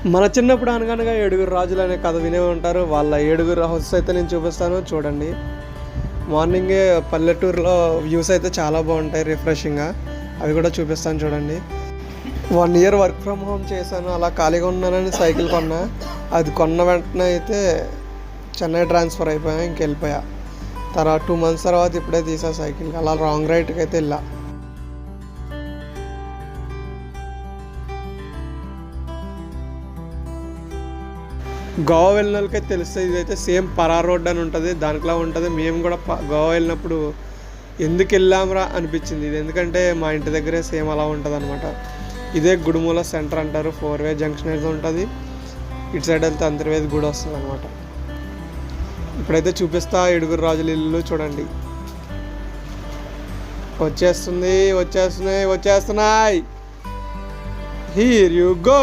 మన చిన్నప్పుడు అనగనగా ఏడుగురు రాజులు అనే కథ వినే ఉంటారు. వాళ్ళ ఏడుగురు హౌసెస్ అయితే నేను చూపిస్తాను చూడండి. మార్నింగే పల్లెటూరులో వ్యూస్ అయితే చాలా బాగుంటాయి రిఫ్రెషింగ్గా. అవి కూడా చూపిస్తాను చూడండి. 1 ఇయర్ వర్క్ ఫ్రమ్ హోమ్ చేశాను. అలా ఖాళీగా ఉన్నానని సైకిల్ కొన్నా. అది కొన్న వెంటనే అయితే చెన్నై ట్రాన్స్ఫర్ అయిపోయా, ఇంకెళ్ళిపోయా. తర్వాత 2 months తర్వాత ఇప్పుడే తీసా సైకిల్. అలా రాంగ్ రైట్కి అయితే వెళ్ళా. గోవా వెళ్ళిన వాళ్ళకైతే తెలుస్తుంది. ఇదైతే సేమ్ పరా రోడ్ అని ఉంటుంది, దానికిలా ఉంటుంది. మేము కూడా గోవా వెళ్ళినప్పుడు ఎందుకు వెళ్ళాంరా అనిపించింది. ఇది ఎందుకంటే మా ఇంటి దగ్గరే సేమ్ అలా ఉంటుంది అనమాట. ఇదే గుడిమూల సెంటర్ అంటారు. 4-way జంక్షన్ అయితే ఉంటుంది. ఇటు సైడ్ వెళ్తే అంతర్వేది గుడి వస్తుంది అనమాట. ఇప్పుడైతే చూపిస్తా ఏడుగురు రాజుల ఇల్లు చూడండి. వచ్చేస్తున్నాయి. Here you go.